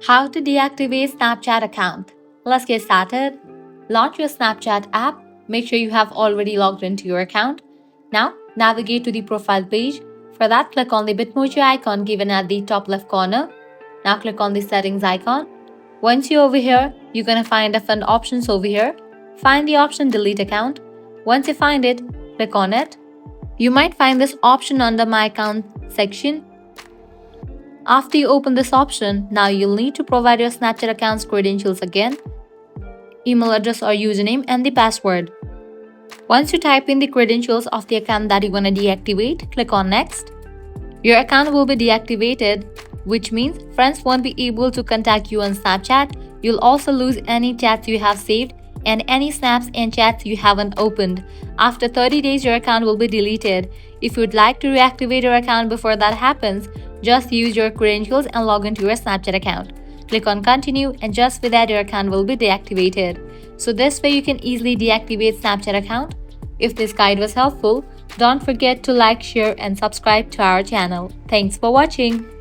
How to deactivate Snapchat account. Let's get started. Launch your Snapchat app. Make sure you have already logged into your account. Now, navigate to the profile page. For that, click on the Bitmoji icon given at the top left corner. Now click on the settings icon. Once you're over here, you're going to find different options over here. Find the option delete account. Once you find it, click on it. You might find this option under my account section. After you open this option, now you'll need to provide your Snapchat account's credentials again, email address or username, and the password. Once you type in the credentials of the account that you want to deactivate, click on next. Your account will be deactivated, which means friends won't be able to contact you on Snapchat. You'll also lose any chats you have saved and any snaps and chats you haven't opened. After 30 days, your account will be deleted. If you'd like to reactivate your account before that happens, just use your credentials and log into your Snapchat account. Click on continue, and just with that your account will be deactivated. So this way you can easily deactivate Snapchat account. If this guide was helpful, don't forget to like, share and subscribe to our channel. Thanks for watching.